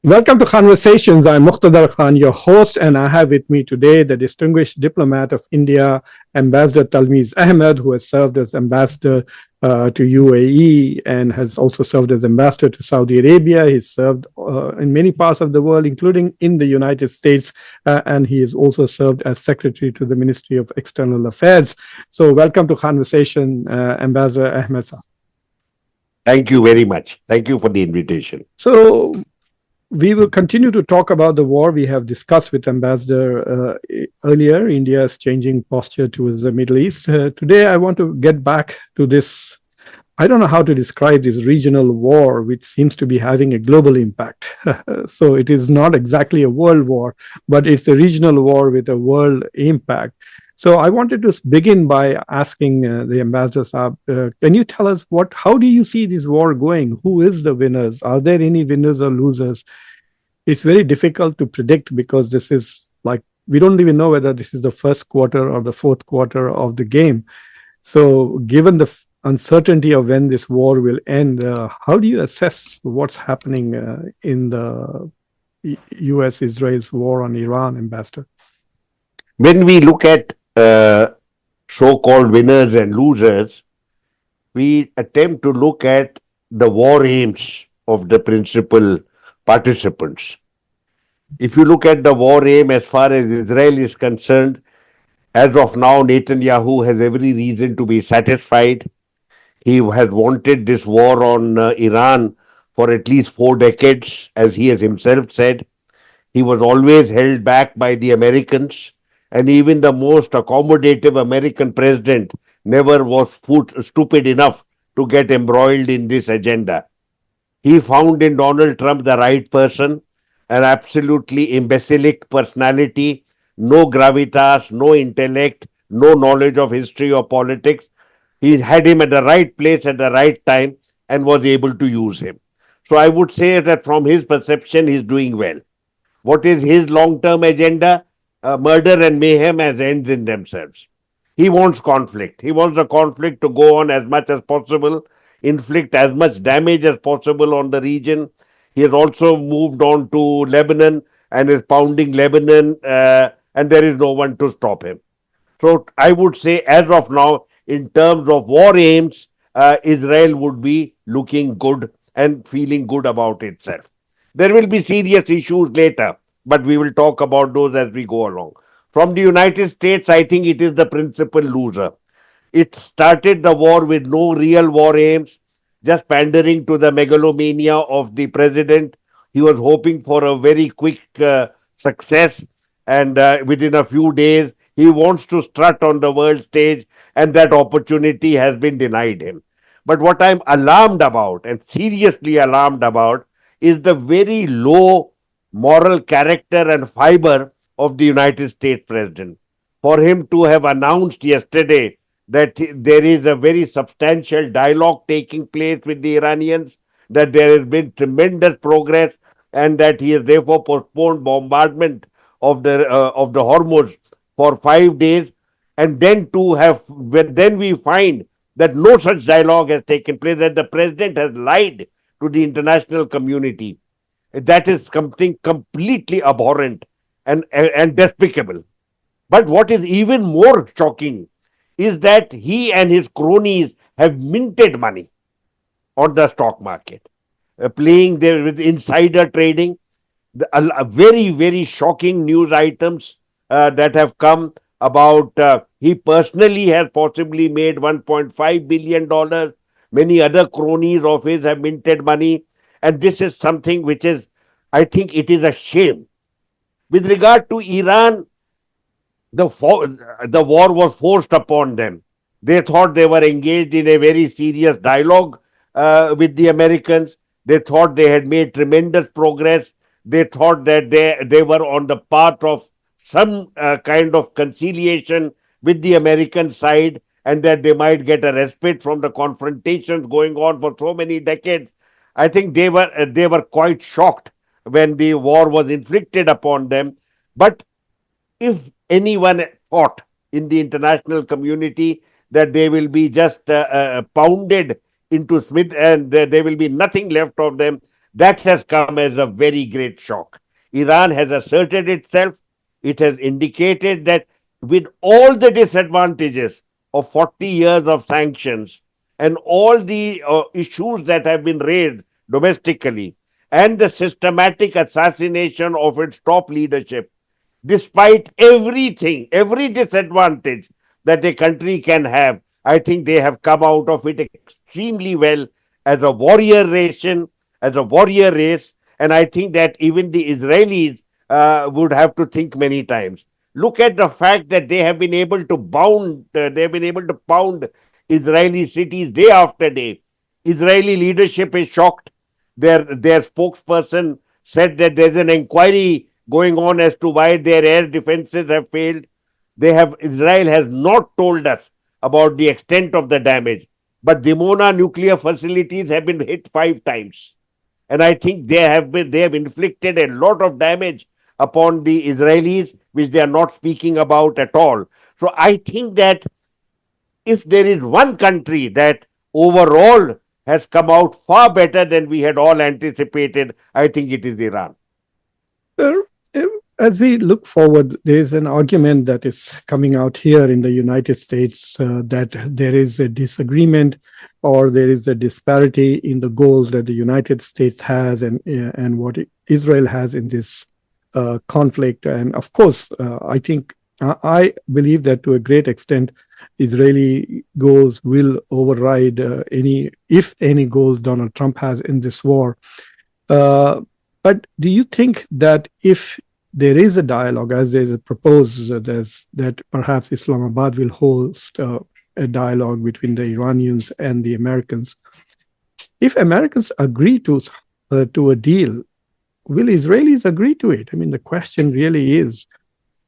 Welcome to Conversations. I'm Muqtadar Khan, your host, and I have with me today the distinguished diplomat of India, Ambassador Talmiz Ahmad, who has served as ambassador to UAE and has also served as ambassador to Saudi Arabia. He's served in many parts of the world, including in the United States, and he has also served as secretary to the Ministry of External Affairs. So, welcome to Conversation, Ambassador Ahmad. Thank you very much. Thank you for the invitation. So, we will continue to talk about the war we have discussed with Ambassador earlier, India's changing posture towards the Middle East. Today, I want to get back to this. I don't know how to describe this regional war, which seems to be having a global impact. So it is not exactly a world war, but it's a regional war with a world impact. So I wanted to begin by asking the ambassador, can you tell us how do you see this war going? Who is the winners? Are there any winners or losers? It's very difficult to predict because this is like, we don't even know whether this is the first quarter or the fourth quarter of the game. So given the uncertainty of when this war will end, how do you assess what's happening in the US-Israel's war on Iran, Ambassador? When we look at so-called winners and losers, we attempt to look at the war aims of the principal participants. If you look at the war aim as far as Israel is concerned, as of now, Netanyahu has every reason to be satisfied. He has wanted this war on Iran for at least 4 decades, as he has himself said. He was always held back by the Americans, and even the most accommodative American president never was stupid enough to get embroiled in this agenda. He found in Donald Trump the right person, an absolutely imbecilic personality, no gravitas, no intellect, no knowledge of history or politics. He had him at the right place at the right time and was able to use him. So I would say that from his perception, he's doing well. What is his long-term agenda? Murder and mayhem as ends in themselves. He wants conflict. He wants the conflict to go on as much as possible, inflict as much damage as possible on the region. He has also moved on to Lebanon and is pounding Lebanon, and there is no one to stop him. So I would say, as of now, in terms of war aims, Israel would be looking good and feeling good about itself. There will be serious issues later, but we will talk about those as we go along. From the United States, I think it is the principal loser. It started the war with no real war aims, just pandering to the megalomania of the president. He was hoping for a very quick success, and within a few days, he wants to strut on the world stage, and that opportunity has been denied him. But what I'm alarmed about, and seriously alarmed about, is the very low moral character and fiber of the United States president. For him to have announced yesterday that there is a very substantial dialogue taking place with the Iranians, that there has been tremendous progress, and that he has therefore postponed bombardment of the Hormuz for 5 days, and then then we find that no such dialogue has taken place, that the president has lied to the international community. That is something completely abhorrent and despicable. But what is even more shocking is that he and his cronies have minted money on the stock market, playing there with insider trading. Very, very shocking news items that have come about he personally has possibly made $1.5 billion. Many other cronies of his have minted money. And this is something which is, I think it is a shame. With regard to Iran, the war was forced upon them. They thought they were engaged in a very serious dialogue with the Americans. They thought they had made tremendous progress. They thought that they were on the path of some kind of conciliation with the American side, and that they might get a respite from the confrontations going on for so many decades. I think they were quite shocked when the war was inflicted upon them. But if anyone thought in the international community that they will be just pounded into Smith and there will be nothing left of them, That has come as a very great shock. Iran has asserted itself. It has indicated that with all the disadvantages of 40 years of sanctions and all the issues that have been raised domestically and the systematic assassination of its top leadership, despite everything, every disadvantage that a country can have, I think they have come out of it extremely well as a warrior nation, as a warrior race. And I think that even the Israelis would have to think many times. Look at the fact that they have been able to they have been able to pound Israeli cities day after day. Israeli leadership is shocked. Their spokesperson said that there's an inquiry going on as to why their air defenses have failed. Israel has not told us about the extent of the damage, but Dimona nuclear facilities have been hit 5 times, and I think they have inflicted a lot of damage upon the Israelis, which they are not speaking about at all. So I think that if there is one country that overall has come out far better than we had all anticipated, I think it is Iran. Uh, As we look forward, there is an argument that is coming out here in the United States that there is a disagreement or there is a disparity in the goals that the United States has and what Israel has in this conflict. And of course, I think I believe that to a great extent, Israeli goals will override if any goals Donald Trump has in this war. Uh, but do you think that if there is a dialogue, as there is a proposed, that perhaps Islamabad will host a dialogue between the Iranians and the Americans? If Americans agree to a deal, will Israelis agree to it? I mean, the question really is,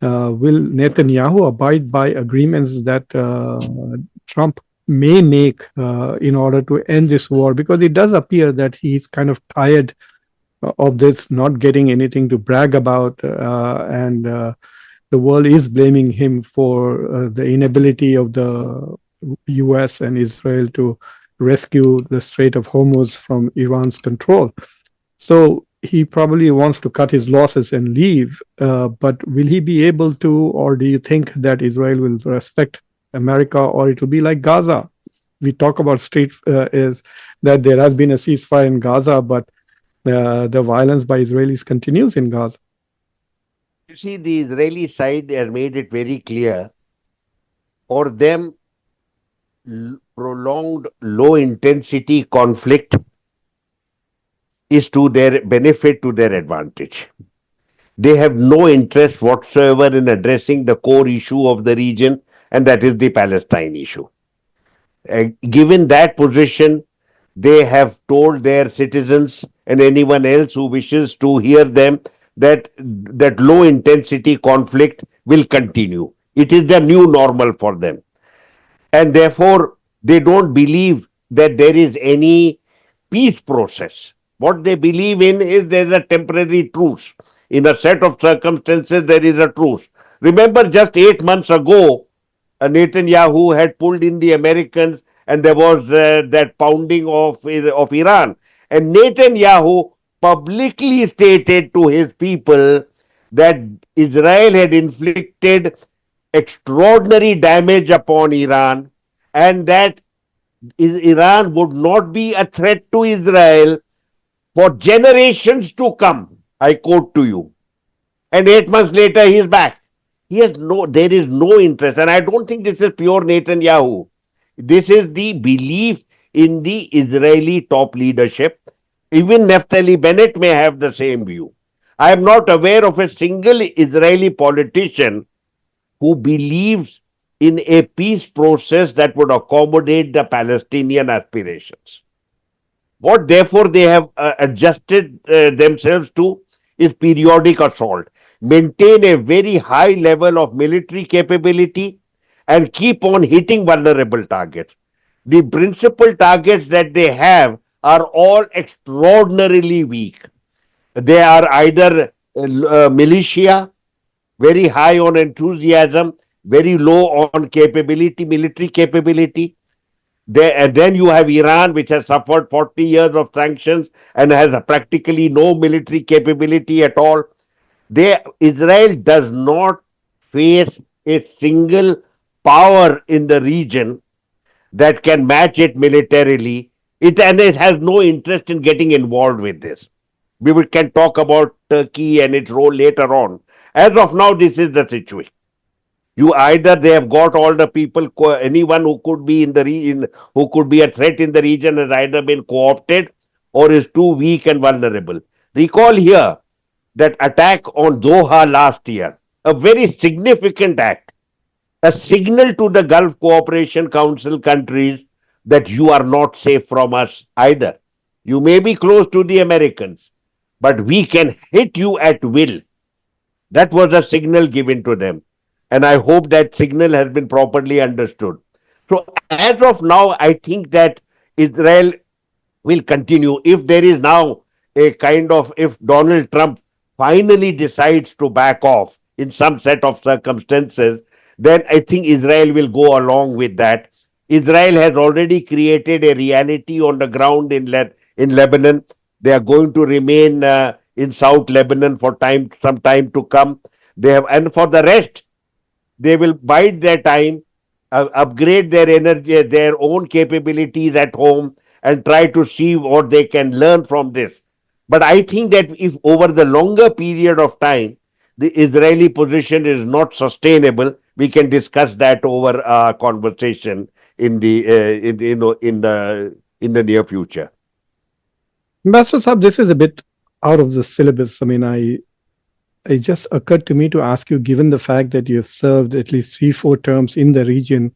will Netanyahu abide by agreements that Trump may make in order to end this war? Because it does appear that he's kind of tired of this, not getting anything to brag about, and the world is blaming him for the inability of the US and Israel to rescue the Strait of Hormuz from Iran's control. So he probably wants to cut his losses and leave, but will he be able to, or do you think that Israel will respect America, or it will be like Gaza? We talk about is that there has been a ceasefire in Gaza, but the violence by Israelis continues in Gaza. You see, the Israeli side has made it very clear for them, prolonged low intensity conflict is to their benefit, to their advantage. They have no interest whatsoever in addressing the core issue of the region, and that is the Palestine issue. Given that position, they have told their citizens and anyone else who wishes to hear them that low intensity conflict will continue. It is the new normal for them. And therefore, they don't believe that there is any peace process. What they believe in is there is a temporary truce. In a set of circumstances, there is a truce. Remember, just 8 months ago, Netanyahu had pulled in the Americans, and there was that pounding of Iran. And Netanyahu publicly stated to his people that Israel had inflicted extraordinary damage upon Iran, and that Iran would not be a threat to Israel for generations to come. I quote to you. And 8 months later, he is back. There is no interest. And I don't think this is pure Netanyahu. This is the belief in the Israeli top leadership. Even Naftali Bennett may have the same view. I am not aware of a single Israeli politician who believes in a peace process that would accommodate the Palestinian aspirations. What therefore they have adjusted themselves to is periodic assault. Maintain a very high level of military capability and keep on hitting vulnerable targets. The principal targets that they have are all extraordinarily weak. They are either militia, very high on enthusiasm, very low on capability, military capability. And then you have Iran, which has suffered 40 years of sanctions and has practically no military capability at all. Israel does not face a single power in the region that can match it militarily. And it has no interest in getting involved with this. Can talk about Turkey and its role later on. As of now, this is the situation. You either they have got all the people, anyone who could be in the who could be a threat in the region has either been co-opted or is too weak and vulnerable. Recall here that attack on Doha last year, a very significant act, a signal to the Gulf Cooperation Council countries that you are not safe from us either. You may be close to the Americans, but we can hit you at will. That was a signal given to them. And I hope that signal has been properly understood. So, as of now, I think that Israel will continue. If there is now a kind of, if Donald Trump finally decides to back off in some set of circumstances, then I think Israel will go along with that. Israel has already created a reality on the ground in Lebanon. They are going to remain in South Lebanon for some time to come. And for the rest, they will bide their time, upgrade their energy, their own capabilities at home, and try to see what they can learn from this. But I think that if over the longer period of time, the Israeli position is not sustainable, we can discuss that over a conversation in the in the near future. Ambassador Saab, this is a bit out of the syllabus. I mean, it just occurred to me to ask you, given the fact that you have served at least 3-4 terms in the region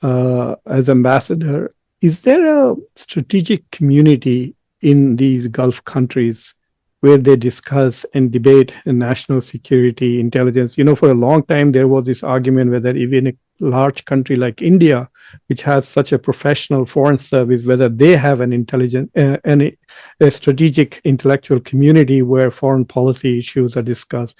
as ambassador, is there a strategic community in these Gulf countries where they discuss and debate national security, intelligence? You know, for a long time, there was this argument whether even a large country like India, which has such a professional foreign service, whether they have an a strategic intellectual community where foreign policy issues are discussed.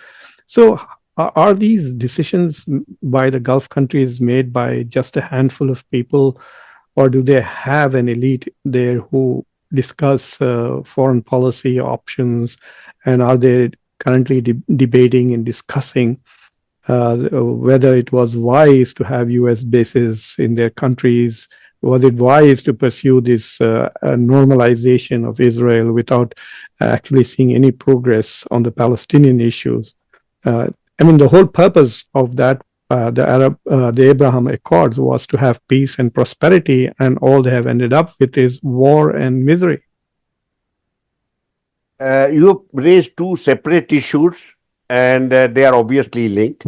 So are these decisions by the Gulf countries made by just a handful of people, or do they have an elite there who discuss foreign policy options, and are they currently debating and discussing whether it was wise to have US bases in their countries? Was it wise to pursue this normalization of Israel without actually seeing any progress on the Palestinian issues? I mean, the whole purpose of that, the Abraham Accords, was to have peace and prosperity, and all they have ended up with is war and misery. You have raised two separate issues, and they are obviously linked.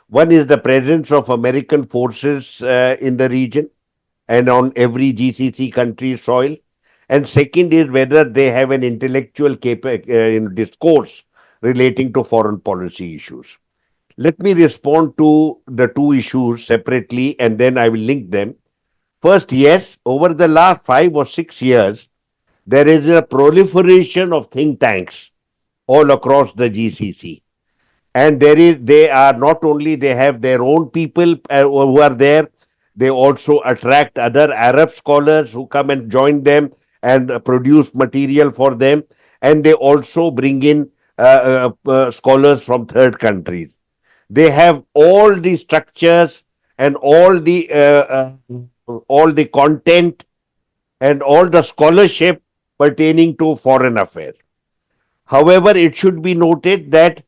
One is the presence of American forces in the region and on every GCC country's soil. And second is whether they have an intellectual discourse relating to foreign policy issues. Let me respond to the two issues separately and then I will link them. First, yes, over the last 5 or 6 years, there is a proliferation of think tanks all across the GCC. And they are not only they have their own people who are there, they also attract other Arab scholars who come and join them and produce material for them, and they also bring in scholars from third countries. They have all the structures and all the content and all the scholarship pertaining to foreign affairs. However, it should be noted that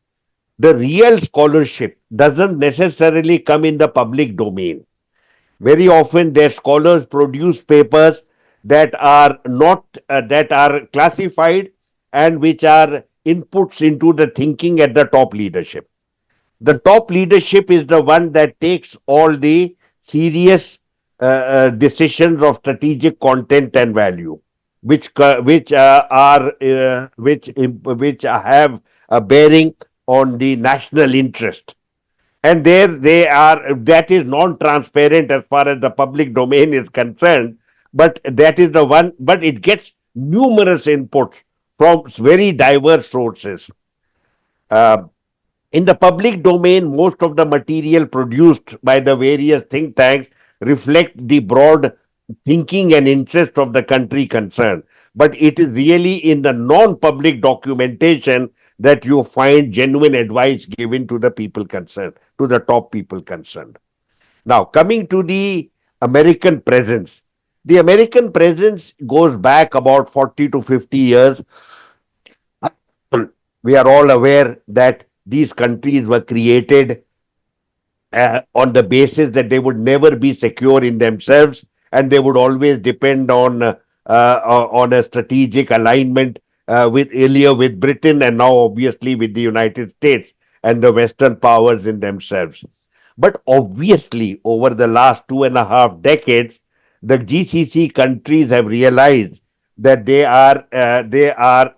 the real scholarship doesn't necessarily come in the public domain. Very often, their scholars produce papers that are not that are classified and which are inputs into the thinking at the top leadership. The top leadership is the one that takes all the serious decisions of strategic content and value, which have a bearing on the national interest. And there they are, that is non-transparent as far as the public domain is concerned, but that is the one, but it gets numerous inputs from very diverse sources. Uh, in the public domain, most of the material produced by the various think tanks reflect the broad thinking and interest of the country concerned. But it is really in the non-public documentation that you find genuine advice given to the people concerned, to the top people concerned. Now, coming to the American presence, the American presence goes back about 40 to 50 years. We are all aware that these countries were created on the basis that they would never be secure in themselves and they would always depend on a strategic alignment with earlier with Britain and now obviously with the United States and the Western powers in themselves. But obviously, over the last 2.5 decades, the GCC countries have realized that they are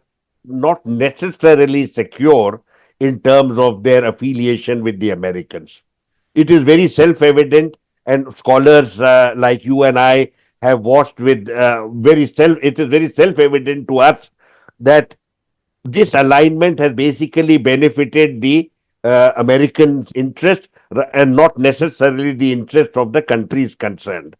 not necessarily secure in terms of their affiliation with the Americans. It is very self-evident, and scholars like you and I have watched with very self. It is very self-evident to us that this alignment has basically benefited the Americans' interest and not necessarily the interest of the countries concerned.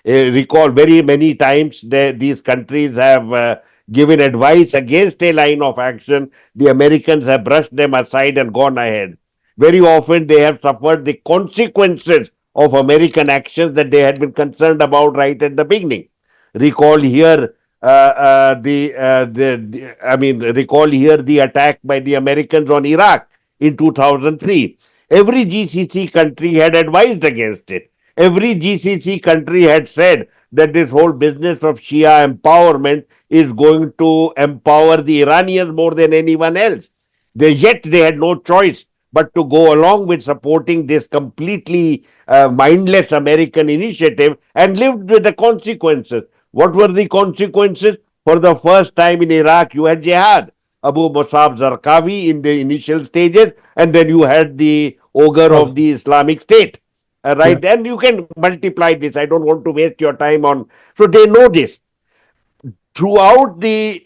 Recall very many times these countries have given advice against a line of action. The Americans have brushed them aside and gone ahead. Very often they have suffered the consequences of American actions that they had been concerned about right at the beginning. Recall here I mean, recall here the attack by the Americans on Iraq in 2003. Every GCC country had advised against it. Every GCC country had said that this whole business of Shia empowerment is going to empower the Iranians more than anyone else. Yet they had no choice but to go along with supporting this completely mindless American initiative and lived with the consequences. What were the consequences? For the first time in Iraq, you had jihad. Abu Musab Zarqawi in the initial stages, and then you had the ogre Oh, of the Islamic State. yeah. Right, and you can multiply this. I don't want to waste your time on. So they know this throughout the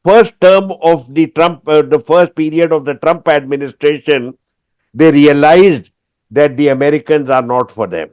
first term of the first period of the Trump administration. They realized that the Americans are not for them.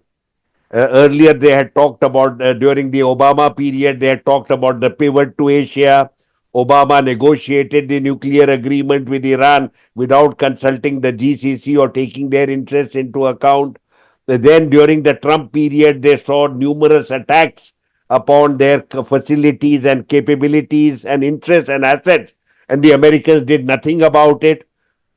Earlier, they had talked about, during the Obama period, they had talked about the pivot to Asia. Obama negotiated the nuclear agreement with Iran without consulting the GCC or taking their interests into account. Then, during the Trump period, they saw numerous attacks upon their facilities and capabilities and interests and assets, and the Americans did nothing about it.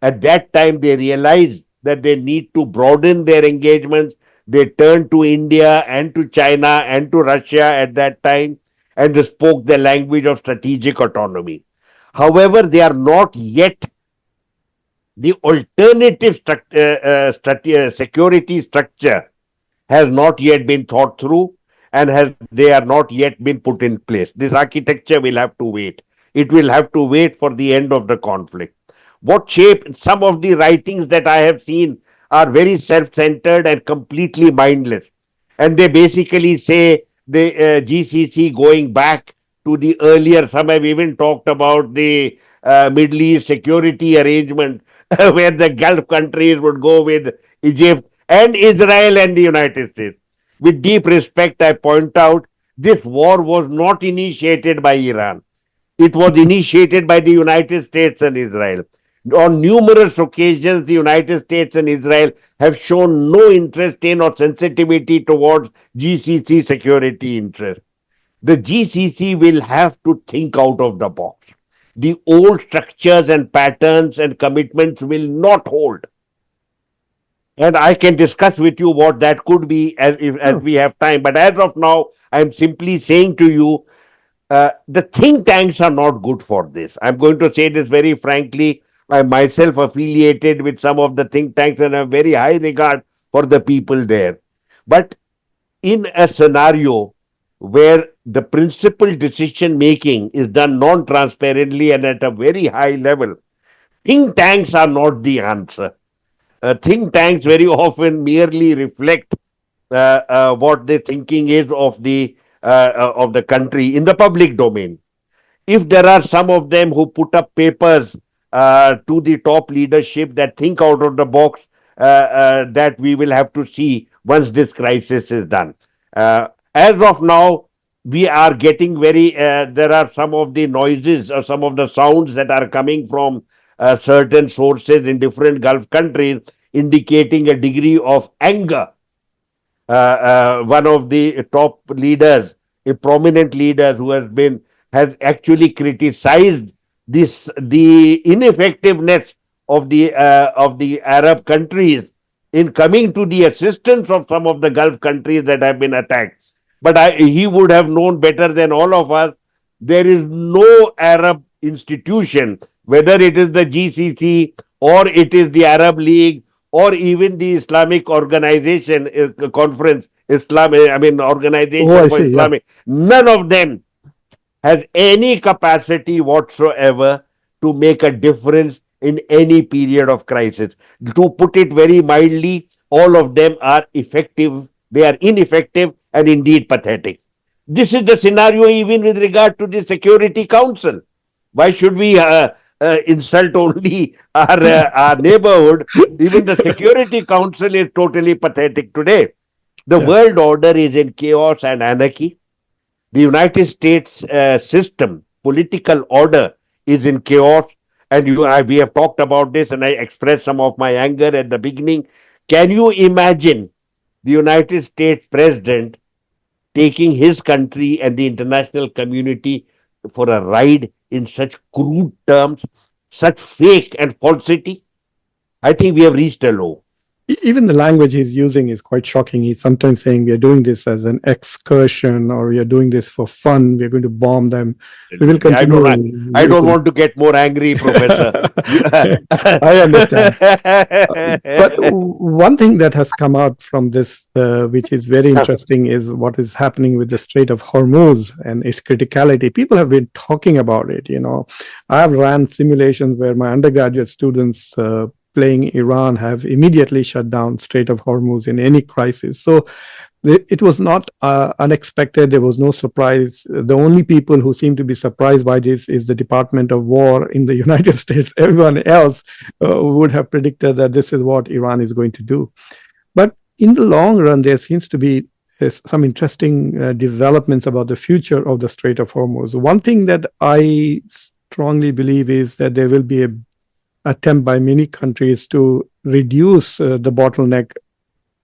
At that time, they realized that they need to broaden their engagements. They turned to India and to China and to Russia at that time and they spoke the language of strategic autonomy. However, they are not yet the alternative security structure has not yet been thought through and has they are not yet been put in place. This architecture will have to wait. It will have to wait for the end of the conflict. What shape some of the writings that I have seen are very self-centered and completely mindless. And they basically say the GCC going back to the earlier, some have even talked about the Middle East security arrangement where the Gulf countries would go with Egypt and Israel and the United States. With deep respect, I point out this war was not initiated by Iran. It was initiated by the United States and Israel. On numerous occasions, the United States and Israel have shown no interest in or sensitivity towards GCC security interests. The GCC will have to think out of the box. The old structures and patterns and commitments will not hold. And I can discuss with you what that could be as Sure. we have time. But as of now, I'm simply saying to you the think tanks are not good for this. I'm going to say this very frankly. I'm myself affiliated with some of the think tanks and have very high regard for the people there. But in a scenario where the principal decision making is done non transparently and at a very high level, think tanks are not the answer. Think tanks very often merely reflect what the thinking is of the country in the public domain. If there are some of them who put up papers to the top leadership that think out of the box, that we will have to see once this crisis is done. As of now, we are getting very, there are some of the noises or some of the sounds that are coming from certain sources in different Gulf countries indicating a degree of anger. One of the top leaders, a prominent leader who has actually criticized the ineffectiveness of the Arab countries in coming to the assistance of some of the Gulf countries that have been attacked. But he would have known better than all of us. There is no Arab institution, whether it is the GCC or it is the Arab League or even the Islamic organization conference, I mean Oh, organization I for see. Yeah. Islamic. None of them has any capacity whatsoever to make a difference in any period of crisis. To put it very mildly, all of them are effective. They are ineffective and indeed pathetic. This is the scenario even with regard to the Security Council. Why should we insult only our neighborhood? Even the Security Council is totally pathetic today. The Yeah. world order is in chaos and anarchy. The United States system, political order is in chaos. And we have talked about this, and I expressed some of my anger at the beginning. Can you imagine the United States president taking his country and the international community for a ride in such crude terms, such fake and falsity? I think we have reached a low. Even the language he's using is quite shocking. He's sometimes saying we are doing this as an excursion or we are doing this for fun. We are going to bomb them. We will Absolutely. continue. I We don't will. want to get more angry, Professor. I understand. But one thing that has come out from this, which is very interesting, is what is happening with the Strait of Hormuz and its criticality. People have been talking about it. I have ran simulations where my undergraduate students playing Iran have immediately shut down Strait of Hormuz in any crisis. So it was not unexpected. There was no surprise. The only people who seem to be surprised by this is the Department of War in the United States. Everyone else would have predicted that this is what Iran is going to do. But in the long run, there seems to be some interesting developments about the future of the Strait of Hormuz. One thing that I strongly believe is that there will be a attempt by many countries to reduce the bottleneck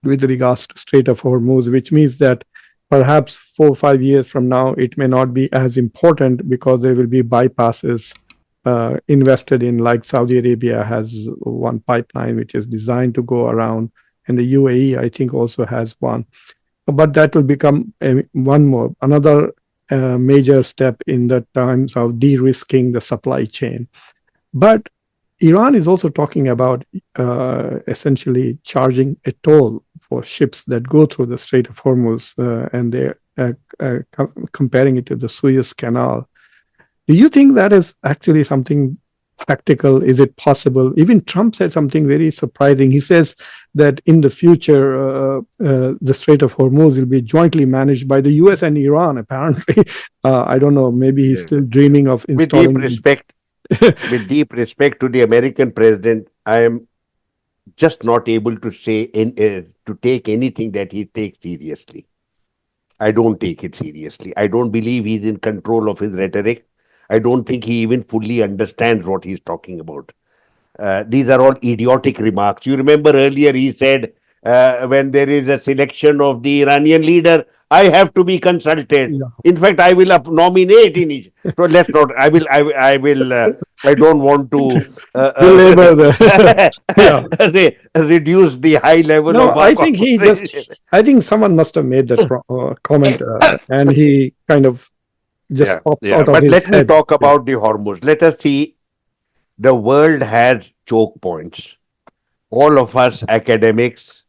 with regards to Strait of Hormuz, which means that perhaps 4 or 5 years from now, it may not be as important because there will be bypasses invested in, like Saudi Arabia has one pipeline which is designed to go around, and the UAE, I think, also has one. But that will become another major step in the terms of de-risking the supply chain. But Iran is also talking about essentially charging a toll for ships that go through the Strait of Hormuz, and they're comparing it to the Suez Canal. Do you think that is actually something practical? Is it possible? Even Trump said something very surprising. He says that in the future, the Strait of Hormuz will be jointly managed by the US and Iran, apparently. I don't know. Maybe he's still dreaming of With deep installing. respect, with deep respect to the American president, I am just not able to to take anything that he takes seriously. I don't take it seriously. I don't believe he's in control of his rhetoric. I don't think he even fully understands what he's talking about. These are all idiotic remarks. You remember earlier he said, when there is a selection of the Iranian leader, I have to be consulted. Yeah. In fact, I will nominate in each. So let's not. I will. I don't want to Belabor yeah. reduce the high level No, of our I think conversation. I think someone must have made that comment, and he kind of just Yeah, pops yeah. out of But his let me head. talk Yeah. about the Hormuz. Let us see. The world has choke points. All of us academics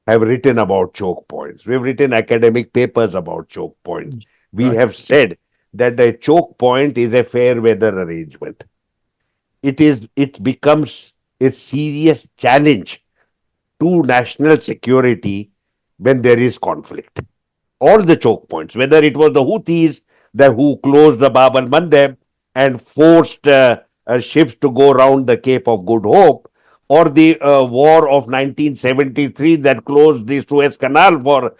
have written about choke points. We've written academic papers about choke points. We Right. have said that the choke point is a fair weather arrangement. It becomes a serious challenge to national security when there is conflict. All the choke points, whether it was the Houthis who closed the Bab al Mandeb and forced ships to go around the Cape of Good Hope, or the war of 1973 that closed the Suez Canal for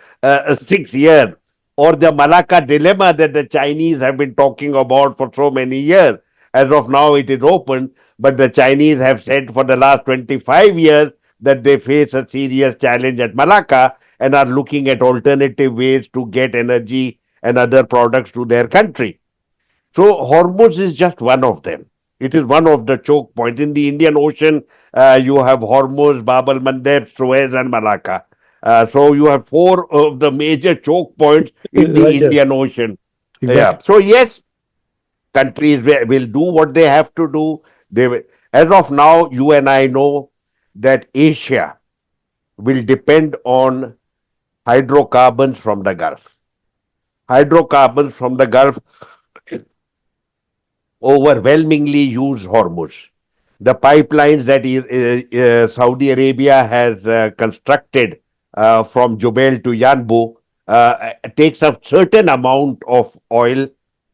6 years. or the Malacca dilemma that the Chinese have been talking about for so many years. As of now, it is open, but the Chinese have said for the last 25 years that they face a serious challenge at Malacca and are looking at alternative ways to get energy and other products to their country. So Hormuz is just one of them. It is one of the choke points. In the Indian Ocean, you have Hormuz, Bab el Mandeb, Suez, and Malacca. So you have four of the major choke points in the Right. Yeah. Indian Ocean. Yeah. Exactly. So yes, countries will do what they have to do. As of now, you and I know that Asia will depend on hydrocarbons from the Gulf. Hydrocarbons from the Gulf overwhelmingly use Hormuz. The pipelines that Saudi Arabia has constructed from Jubail to Yanbu takes a certain amount of oil,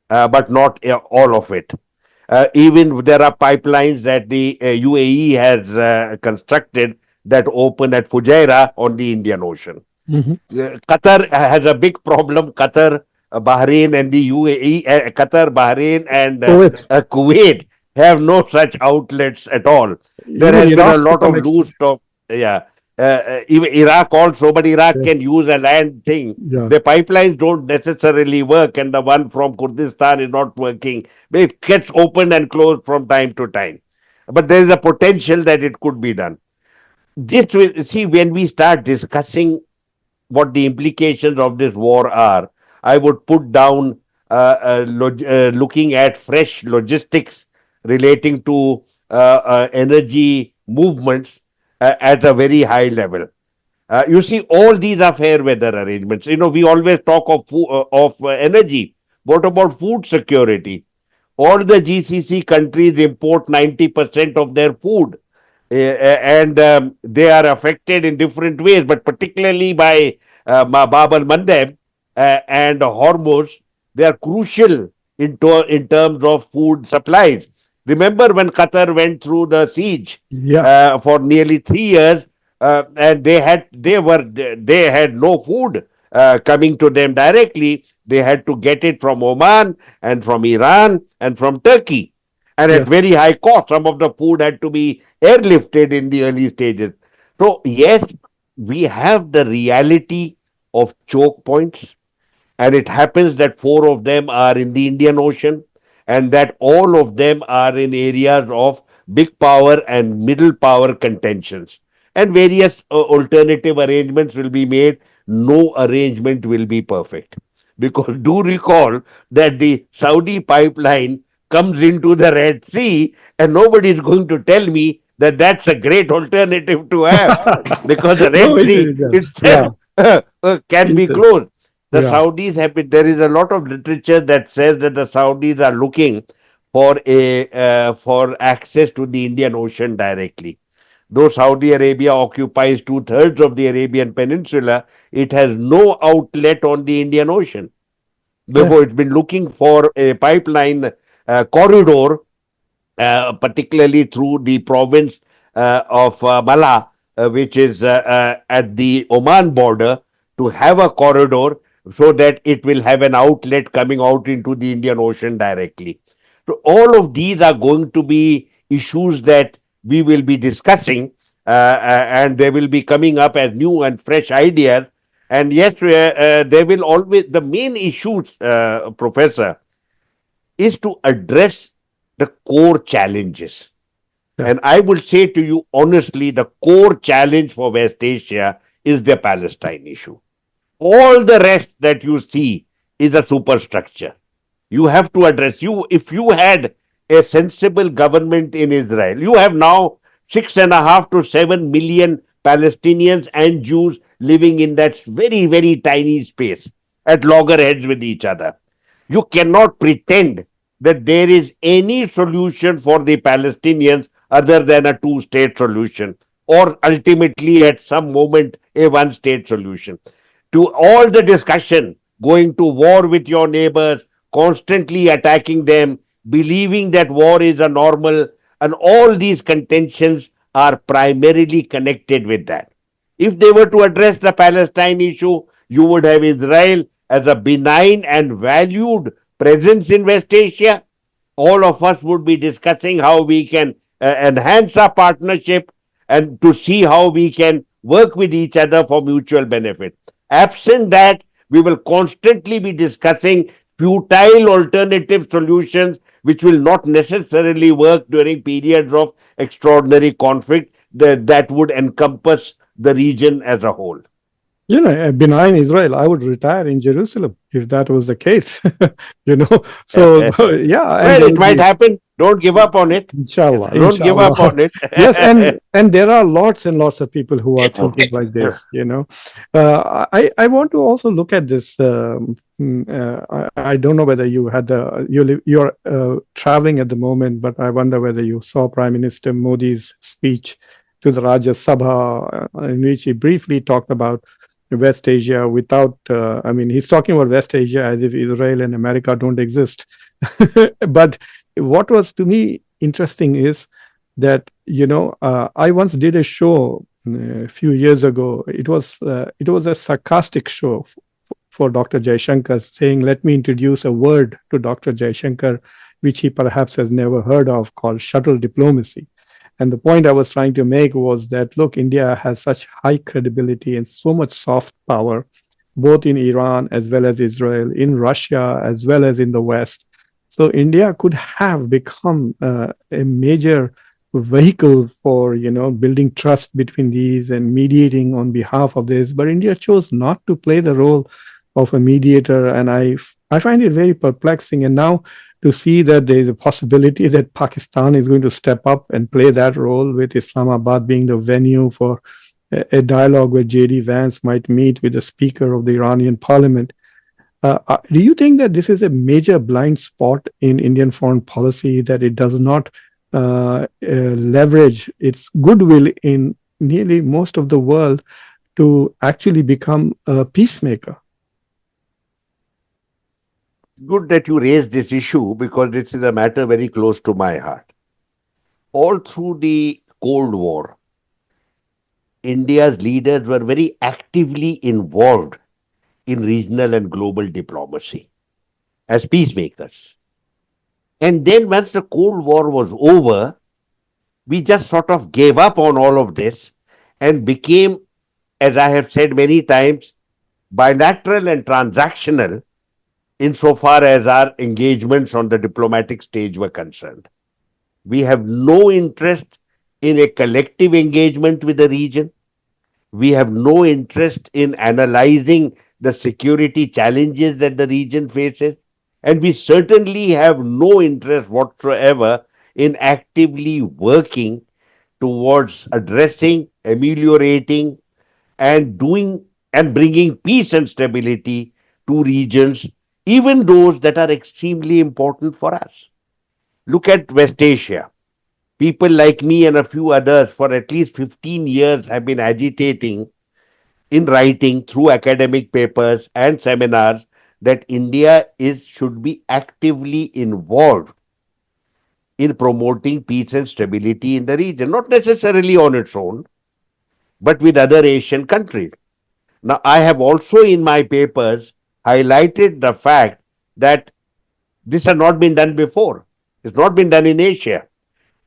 but not all of it. Even there are pipelines that the UAE has constructed that open at Fujairah on the Indian Ocean. Mhm. Qatar has a big problem. Qatar, Bahrain, and the UAE, Qatar, Bahrain, and Kuwait, Kuwait have no such outlets at all. There even has been a Iraq to lot some of loose extent. talk. Yeah. Even Iraq also, but Iraq Yeah. can use a land thing. Yeah. The pipelines don't necessarily work, and the one from Kurdistan is not working. It gets opened and closed from time to time. But there is a potential that it could be done. This will see when we start discussing what the implications of this war are, I would put down looking at fresh logistics relating to energy movements at a very high level. You see, all these are fair weather arrangements. You know, we always talk of energy. What about food security? All the GCC countries import 90% of their food, and they are affected in different ways, but particularly by Bab al Mandeb and Hormuz, they are crucial in terms of food supplies. Remember when Qatar went through the siege Yeah. for nearly 3 years, and they had no food coming to them directly. They had to get it from Oman and from Iran and from Turkey, and at Yes. very high cost. Some of the food had to be airlifted in the early stages. So yes, we have the reality of choke points, and it happens that four of them are in the Indian Ocean, and that all of them are in areas of big power and middle power contentions. And various alternative arrangements will be made. No arrangement will be perfect. Because do recall that the Saudi pipeline comes into the Red Sea, and nobody is going to tell me that that's a great alternative to have, because the No, Red Sea it does. Yeah. itself can It be does. closed. The Yeah. Saudis have been, there is a lot of literature that says that the Saudis are looking for access to the Indian Ocean directly. Though Saudi Arabia occupies two-thirds of the Arabian Peninsula, it has no outlet on the Indian Ocean. Yeah. Therefore, it's been looking for a pipeline corridor, particularly through the province of Mala, which is at the Oman border, to have a corridor so that it will have an outlet coming out into the Indian Ocean directly. So, all of these are going to be issues that we will be discussing, and they will be coming up as new and fresh ideas. And yes, they will always, the main issues, Professor, is to address the core challenges. Yeah. And I will say to you honestly, the core challenge for West Asia is the Palestine issue. All the rest that you see is a superstructure. You have to address, you if you had a sensible government in Israel. You have now 6.5 to 7 million Palestinians and Jews living in that very, very tiny space at loggerheads with each other. You cannot pretend that there is any solution for the Palestinians other than a two-state solution, or ultimately at some moment a one-state solution. To all the discussion, going to war with your neighbors, constantly attacking them, believing that war is a normal, and all these contentions are primarily connected with that. If they were to address the Palestine issue, you would have Israel as a benign and valued presence in West Asia, all of us would be discussing how we can enhance our partnership and to see how we can work with each other for mutual benefit. Absent that, we will constantly be discussing futile alternative solutions which will not necessarily work during periods of extraordinary conflict that would encompass the region as a whole. Benign Israel, I would retire in Jerusalem if that was the case. you know, so yeah, and Well, there it will might be. happen. Don't give up on it. Inshallah, Don't give up inshallah. on it. Yes, and there are lots and lots of people who are thinking like this. I want to also look at this. I don't know whether you had you're traveling at the moment, but I wonder whether you saw Prime Minister Modi's speech to the Rajya Sabha, in which he briefly talked about West Asia without. I mean, he's talking about West Asia as if Israel and America don't exist, but what was to me interesting is that I once did a show a few years ago. It was a sarcastic show for Dr. Jaishankar, saying, "Let me introduce a word to Dr. Jaishankar, which he perhaps has never heard of, called shuttle diplomacy." And the point I was trying to make was that, look, India has such high credibility and so much soft power, both in Iran as well as Israel, in Russia as well as in the West. So India could have become a major vehicle for building trust between these and mediating on behalf of this. But India chose not to play the role of a mediator, and I find it very perplexing. And now to see that there is a possibility that Pakistan is going to step up and play that role, with Islamabad being the venue for a dialogue where J.D. Vance might meet with the Speaker of the Iranian Parliament. Do you think that this is a major blind spot in Indian foreign policy, that it does not leverage its goodwill in nearly most of the world to actually become a peacemaker? Good that you raised this issue because this is a matter very close to my heart. All through the Cold War, India's leaders were very actively involved in regional and global diplomacy as peacemakers. And then once the Cold War was over, we just sort of gave up on all of this and became, as I have said many times, bilateral and transactional insofar as our engagements on the diplomatic stage were concerned. We have no interest in a collective engagement with the region. We have no interest in analyzing the security challenges that the region faces. And we certainly have no interest whatsoever in actively working towards addressing, ameliorating, and doing and bringing peace and stability to regions, even those that are extremely important for us. Look at West Asia. People like me and a few others for at least 15 years have been agitating in writing through academic papers and seminars that India should be actively involved in promoting peace and stability in the region, not necessarily on its own, but with other Asian countries. Now, I have also in my papers highlighted the fact that this has not been done before. It's not been done in Asia.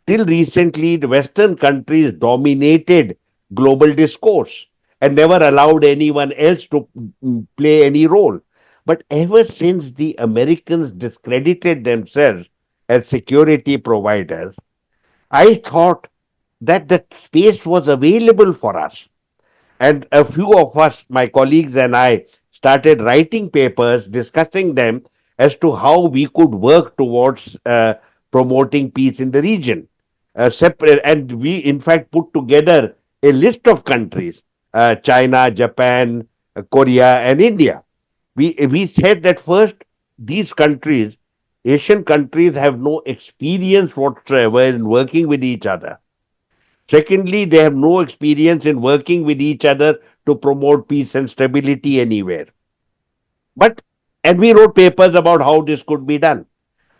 Till recently, the Western countries dominated global discourse and never allowed anyone else to play any role. But ever since the Americans discredited themselves as security providers, I thought that the space was available for us. And a few of us, my colleagues and I, started writing papers discussing them as to how we could work towards promoting peace in the region. Separate, and we, in fact, put together a list of countries: China, Japan, Korea, and India. We said that first, these countries, Asian countries, have no experience whatsoever in working with each other. Secondly, they have no experience in working with each other to promote peace and stability anywhere. But, and we wrote papers about how this could be done.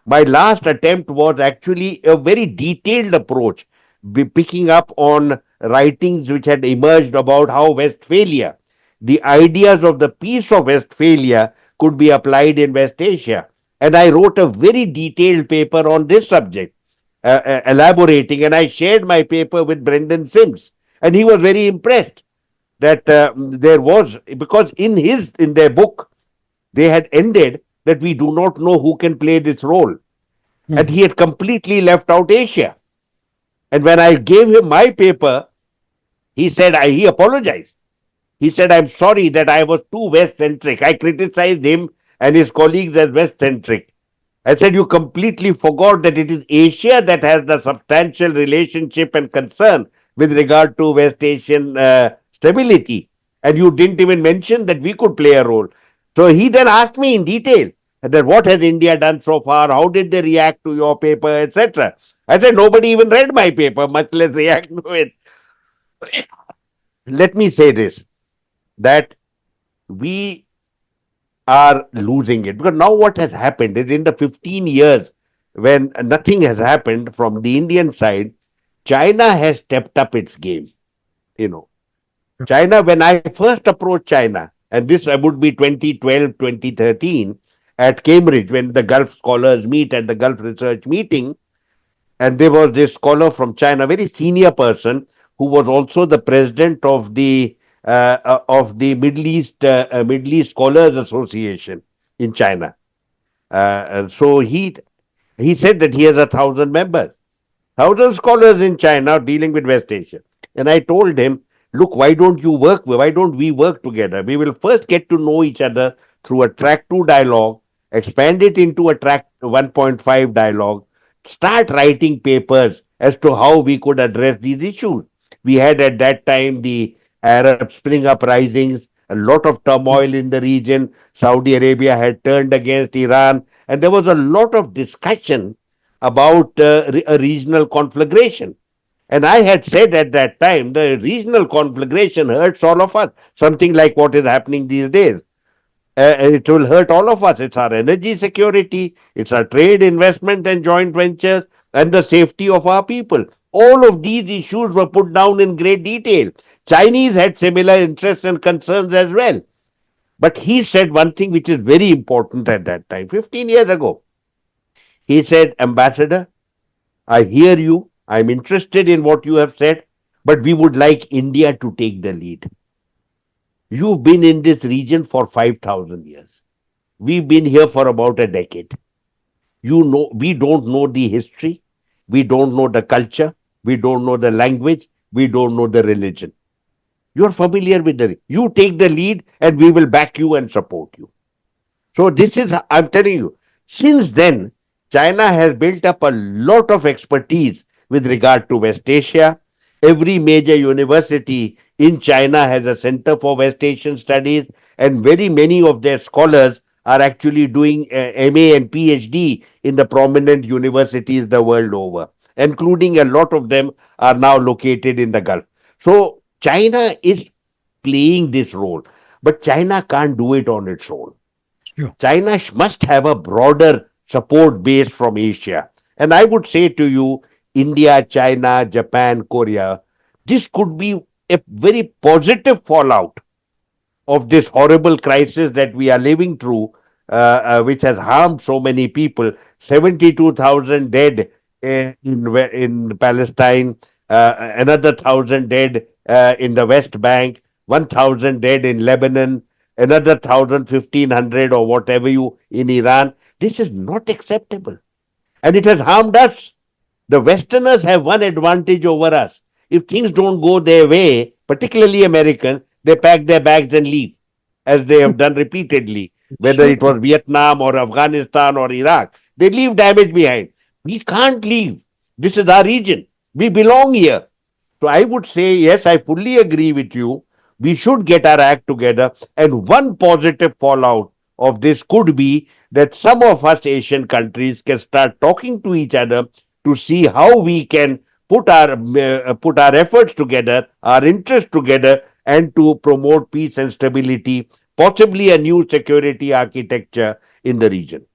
My last attempt was actually a very detailed approach, picking up on writings which had emerged about how Westphalia, the ideas of the Peace of Westphalia, could be applied in West Asia. And I wrote a very detailed paper on this subject, elaborating, and I shared my paper with Brendan Sims, and he was very impressed that there was, because in their book they had ended that we do not know who can play this role, and he had completely left out Asia. And when I gave him my paper, he apologized. He said, I'm sorry that I was too West centric. I criticized him and his colleagues as West centric. I said, you completely forgot that it is Asia that has the substantial relationship and concern with regard to West Asian stability. And you didn't even mention that we could play a role. So he then asked me in detail that what has India done so far? How did they react to your paper, etc. I said, nobody even read my paper, much less react to it. Let me say this, that we are losing it. Because now what has happened is in the 15 years when nothing has happened from the Indian side, China has stepped up its game. You know, China, when I first approached China, and this would be 2012, 2013, at Cambridge, when the Gulf scholars meet at the Gulf Research meeting, and there was this scholar from China, a very senior person, who was also the president of the Middle East Scholars Association in China. And so he said that he has 1,000 members, 1,000 scholars in China dealing with West Asia. And I told him, look, why don't we work together? We will first get to know each other through a track 2 dialogue, expand it into a track 1.5 dialogue, start writing papers as to how we could address these issues. We had at that time the Arab Spring uprisings, a lot of turmoil in the region. Saudi Arabia had turned against Iran, and there was a lot of discussion about a regional conflagration. And I had said at that time the regional conflagration hurts all of us, something like what is happening these days. It will hurt all of us. It's our energy security, it's our trade, investment, and joint ventures, and the safety of our people. All of these issues were put down in great detail. Chinese had similar interests and concerns as well. But he said one thing which is very important at that time, 15 years ago. He said, Ambassador, I hear you. I'm interested in what you have said, but we would like India to take the lead. You've been in this region for 5,000 years. We've been here for about a decade. You know, we don't know the history, we don't know the culture, we don't know the language, we don't know the religion. You're familiar with you take the lead and we will back you and support you. So this is, I'm telling you, since then, China has built up a lot of expertise with regard to West Asia. Every major university in China has a center for West Asian studies, and very many of their scholars are actually doing MA and PhD in the prominent universities the world over, including a lot of them are now located in the Gulf. So China is playing this role, but China can't do it on its own. Sure. China must have a broader support base from Asia. And I would say to you, India, China, Japan, Korea, this could be a very positive fallout of this horrible crisis that we are living through, which has harmed so many people. 72,000 dead in Palestine, another 1,000 dead in the West Bank, 1,000 dead in Lebanon, another 1,000, 1,500 or whatever you in Iran. This is not acceptable. And it has harmed us. The Westerners have one advantage over us. If things don't go their way, particularly Americans, they pack their bags and leave, as they have done repeatedly, whether Sure. it was Vietnam or Afghanistan or Iraq. They leave damage behind. We can't leave. This is our region. We belong here. So I would say, yes, I fully agree with you. We should get our act together. And one positive fallout of this could be that some of us Asian countries can start talking to each other to see how we can put our efforts together, our interests together, and to promote peace and stability, possibly a new security architecture in the region.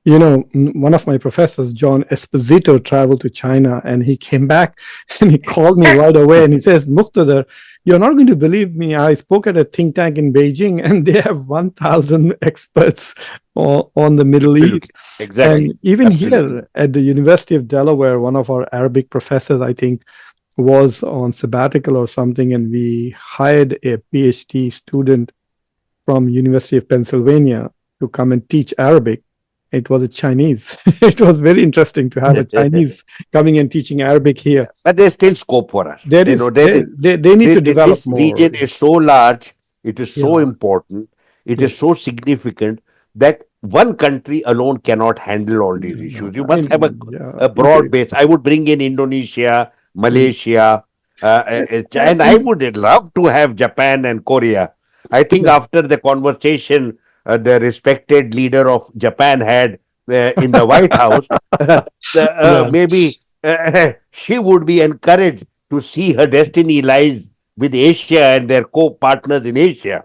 One of my professors, John Esposito, traveled to China, and he came back and he called me right away and he says, Muqtadar, you're not going to believe me. I spoke at a think tank in Beijing and they have 1,000 experts on the Middle East. Absolutely. Exactly. And even Absolutely. here at the University of Delaware, one of our Arabic professors, I think, was on sabbatical or something, and we hired a PhD student from University of Pennsylvania to come and teach Arabic. It was a Chinese. It was very interesting to have a Chinese coming and teaching Arabic here. But there's still scope for us. There is, they need to develop This more. region is so large, it is so Yeah. important, it Yeah. is so significant that one country alone cannot handle all these issues. You must have a broad base. I would bring in Indonesia, Malaysia, and I would love to have Japan and Korea. I think after the conversation the respected leader of Japan had in the White House, Yeah. maybe she would be encouraged to see her destiny lies with Asia and their co-partners in Asia.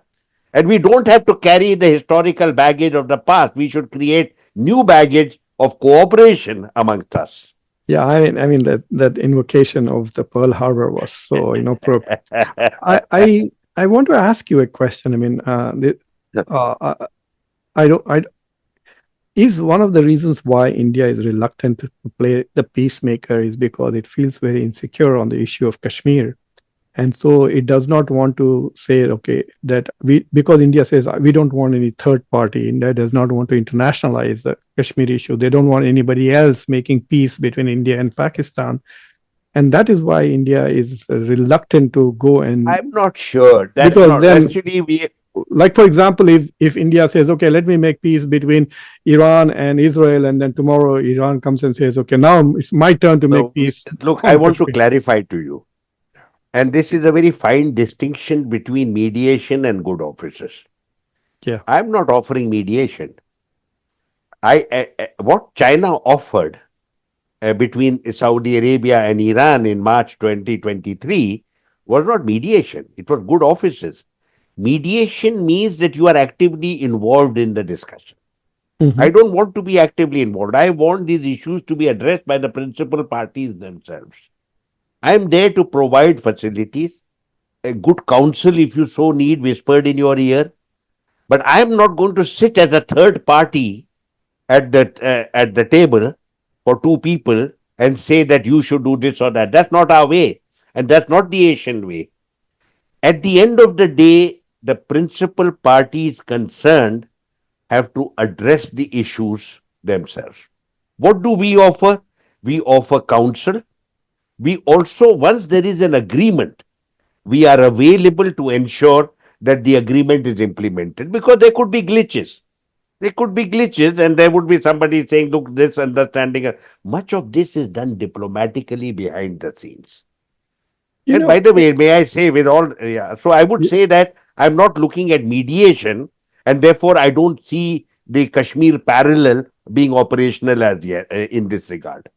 And we don't have to carry the historical baggage of the past. We should create new baggage of cooperation amongst us. Yeah, I mean that invocation of the Pearl Harbor was so I want to ask you a question. I mean, I don't I is one of the reasons why India is reluctant to play the peacemaker is because it feels very insecure on the issue of Kashmir. And so it does not want to say, okay, that because India says we don't want any third party. India does not want to internationalize the Kashmir issue. They don't want anybody else making peace between India and Pakistan. And that is why India is reluctant to go and. I'm not sure. That's because not then, actually we. like, for example, if India says, okay, let me make peace between Iran and Israel, and then tomorrow Iran comes and says, okay, now it's my turn to make peace. Look, I want to clarify to you. And this is a very fine distinction between mediation and good officers. Yeah. I'm not offering mediation. What China offered between Saudi Arabia and Iran in March 2023 was not mediation. It was good officers. Mediation means that you are actively involved in the discussion. I don't want to be actively involved. I want these issues to be addressed by the principal parties themselves. I am there to provide facilities, a good counsel if you so need, whispered in your ear. But I am not going to sit as a third party at the table for two people and say that you should do this or that. That's not our way, and that's not the Asian way. At the end of the day, the principal parties concerned have to address the issues themselves. What do we offer? We offer counsel. We also, once there is an agreement, we are available to ensure that the agreement is implemented, because there could be glitches. There could be glitches, and there would be somebody saying, look, this understanding. Much of this is done diplomatically behind the scenes. And by the way, may I say, with all, so I would say that I'm not looking at mediation, and therefore I don't see the Kashmir parallel being operational as yet in this regard.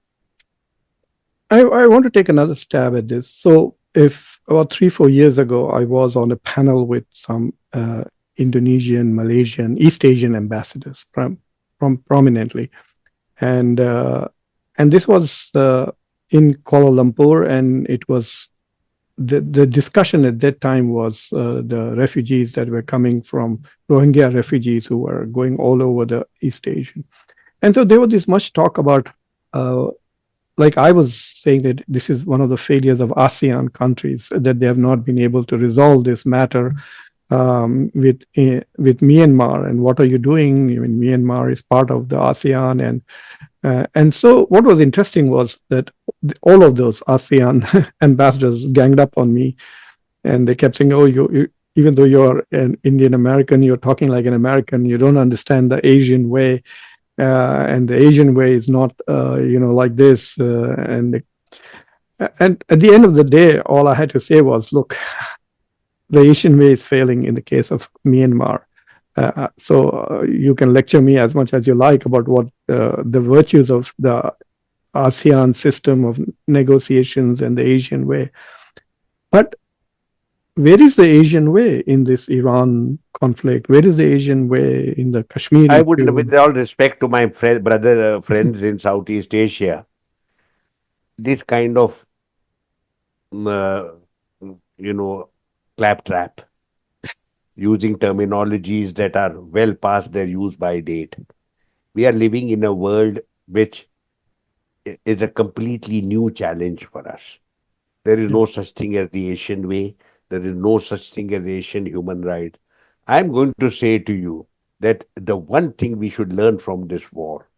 I want to take another stab at this. So, if about 3-4 years ago, I was on a panel with some Indonesian, Malaysian, East Asian ambassadors from prominently, and this was in Kuala Lumpur, and it was the discussion at that time was the refugees that were coming from Rohingya refugees who were going all over the East Asian, and so there was this much talk about. Like I was saying that this is one of the failures of ASEAN countries, that they have not been able to resolve this matter with Myanmar. And what are you doing? I mean, Myanmar is part of the ASEAN, and so what was interesting was that all of those ASEAN ambassadors ganged up on me, and they kept saying, "Oh, you even though you're an Indian American, you're talking like an American. You don't understand the Asian way." And the Asian way is not, like this. And at the end of the day, all I had to say was, look, the Asian way is failing in the case of Myanmar. So you can lecture me as much as you like about what the virtues of the ASEAN system of negotiations and the Asian way. But where is the Asian way in this Iran conflict? Where is the Asian way in the Kashmir I would, issue? with all respect to my friends in Southeast Asia, this kind of, mm, you know, claptrap, using terminologies that are well past their use by date. We are living in a world which is a completely new challenge for us. There is Yeah. no such thing as the Asian way. There is no such thing as Asian human rights. I'm going to say to you that the one thing we should learn from this war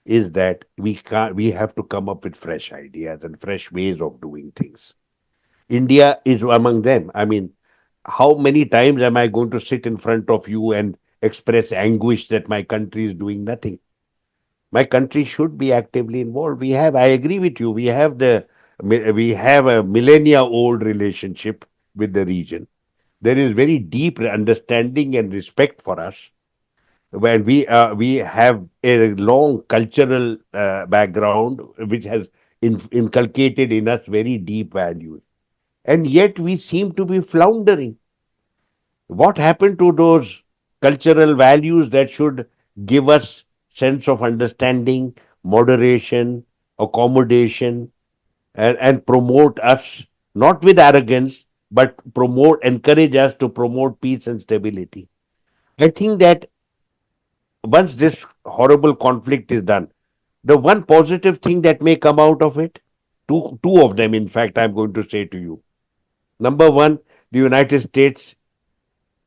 is that we have to come up with fresh ideas and fresh ways of doing things. India is among them. I mean, how many times am I going to sit in front of you and express anguish that my country is doing nothing? My country should be actively involved. I agree with you, we have a millennia old relationship with the region. There is very deep understanding and respect for us. When we have a long cultural background which has inculcated in us very deep values, and yet we seem to be floundering. What happened to those cultural values that should give us sense of understanding, moderation, accommodation, and promote us not with arrogance, but encourage us to promote peace and stability? I think that once this horrible conflict is done, the one positive thing that may come out of it, two of them, in fact, I'm going to say to you. Number one, the United States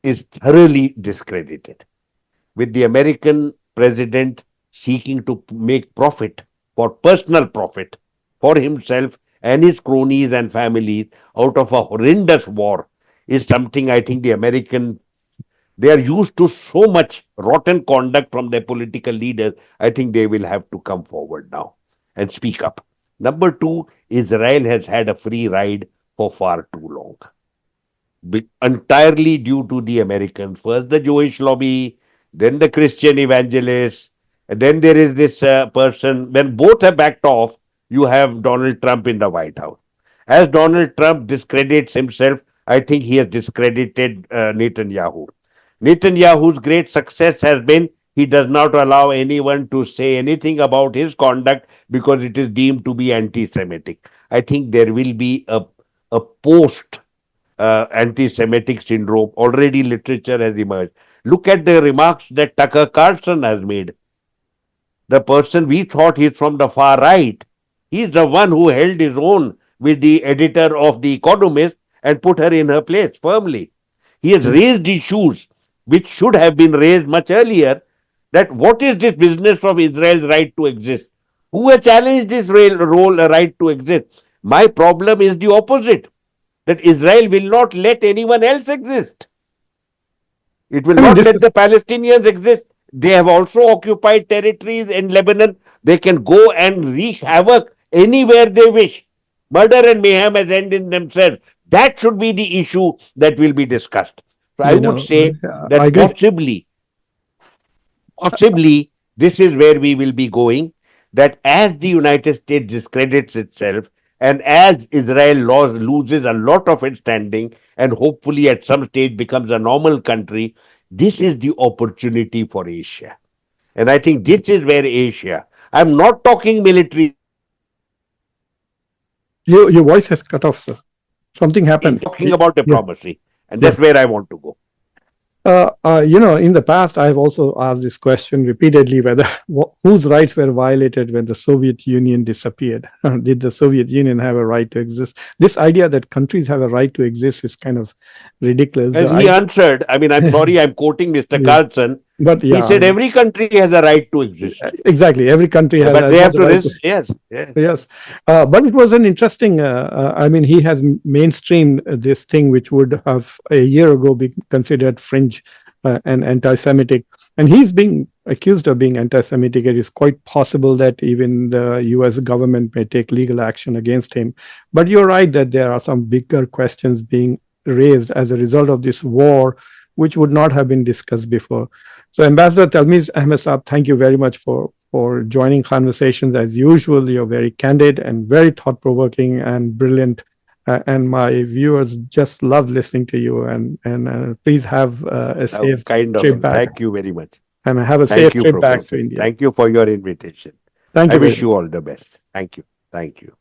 is thoroughly discredited, with the American president seeking to make profit, for personal profit, for himself and his cronies and families out of a horrendous war, is something I think the American, they are used to so much rotten conduct from their political leaders. I think they will have to come forward now and speak up. Number two, Israel has had a free ride for far too long, entirely due to the Americans. First, the Jewish lobby, then the Christian evangelists, and then there is this person. When both have backed off, you have Donald Trump in the White House. As Donald Trump discredits himself, I think he has discredited Netanyahu. Netanyahu's great success has been he does not allow anyone to say anything about his conduct because it is deemed to be anti Semitic. I think there will be a post anti Semitic syndrome. Already literature has emerged. Look at the remarks that Tucker Carlson has made. The person we thought he's from the far right, he's the one who held his own with the editor of The Economist and put her in her place firmly. He has Mm. raised issues which should have been raised much earlier, that what is this business of Israel's right to exist? Who has challenged this right to exist? My problem is the opposite, that Israel will not let anyone else exist. It will I mean, not this let is, the Palestinians exist. They have also occupied territories in Lebanon. They can go and wreak havoc anywhere they wish. Murder and mayhem has ended in themselves. That should be the issue that will be discussed. So I you would know, say I that agree. possibly this is where we will be going, that as the United States discredits itself and as loses a lot of its standing and hopefully at some stage becomes a normal country, this is the opportunity for Asia. And I think this is where Asia, I'm not talking military Your voice has cut off, sir. Something change, happened. talking about Yeah, diplomacy. And yeah. that's where I want to go. In the past, I've also asked this question repeatedly whether whose rights were violated when the Soviet Union disappeared. Did the Soviet Union have a right to exist? This idea that countries have a right to exist is kind of ridiculous. As The he idea, answered, I mean, I'm sorry, I'm quoting Mr. yeah, Carlson. but He yeah, said every country has a right to exist, exactly. Every country has but as they have much to right to. risk. Yes, yes. Yes, but it was an interesting. I mean, he has mainstreamed this thing, which would have a year ago been considered fringe and anti-Semitic, and he's being accused of being anti-Semitic. It is quite possible that even the U.S. government may take legal action against him. But you're right that there are some bigger questions being raised as a result of this war, which would not have been discussed before. So, Ambassador Talmiz Ahmad Saab, thank you very much for joining conversations. As usual, you're very candid and very thought-provoking and brilliant and my viewers just love listening to you. And please have a safe Kind of. trip back, Thank you very much. and have a Thank safe you, trip back to Professor. India. Thank you for your invitation. Thank I you very wish much. you all the best. Thank you. Thank you.